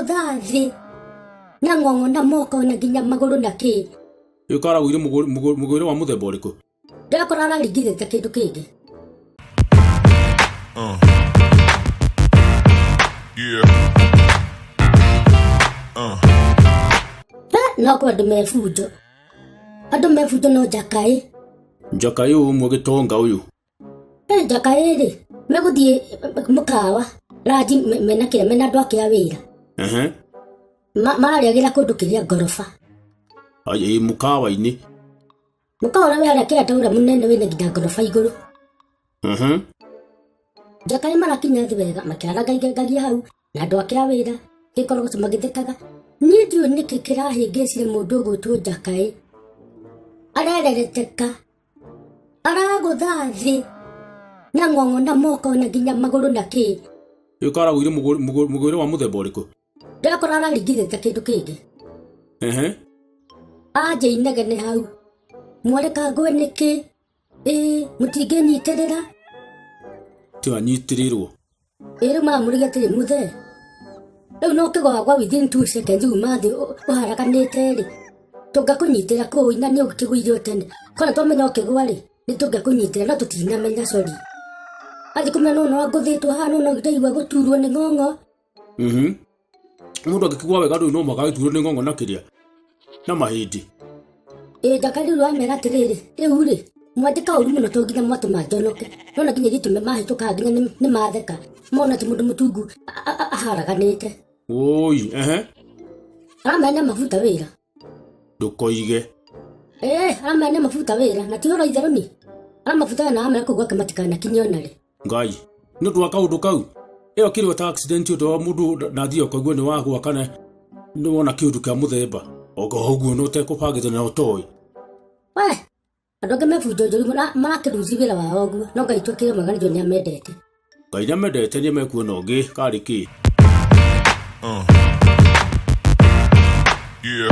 aragutha thi na ngongo na moko na nginya maguru na ki ikara wire mugwire wa muthemba uriku ndakora araringithite kindu kingi no kwa andu mefujo no Jakai umwe gitonga uyu Jakai ri meguthie mukawa raji mena kire mena andu akia wira marariagira kundu kiria ngorofa ai mukawa-ini mukawa we aria kira taura munene wina nginya ngorofa iguru Jakai marakinya thi wega makiraragagia hau na andu akia wira gikoro magithekaga ni ndio niki kirahingicire mundu gwitwo Jakai arerereteka aragutha thi na ngongo na moko na nginya maguru na ki ikara wire mugwire wa muthemba uriku ndakora araringithite kindu kingi aje inegene hau mwareka ngwe niki mutinginyitirira tiwanyitirirwo iri mamuriga tiri muthe riu no kigwagwa within 2 seconds umathi uharaganite ri tungakunyitira kuu ina ni ukiguire tene kona twamenya ukigwa ri ni tungakunyitira no tutinamenya sorry athi kumenya no nguthitwo hano no ndaigua guturwo ni ngongo mundu akikigwa wega ndu no magaturwo ni ngongo na kiria na mahindi Jakai ru amera tiriri riu ri mwandika uru muno tongina mwatu majonoke nona nginya gitume mahituka nginya ni matheka mona ti mundu mutungu aharaganite oi aramenya mafuta wira ndukoige aramenya mafuta wira na tihoro itheruni mafuta na amera kugwa kamatikana kinyonare ngai no twaka undu kau iyo kiri ta accident uto mundu na thio koigwe ni wagwa kana ni wona kiundu kia muthemba ogo hoguo no te kupagite na utoi we andu mefujo njuru marakiruzi wira wa oguo no ngai twakire magani jo ni amendete ngai ni amendete ni mekuona ungi kari ki Yeah.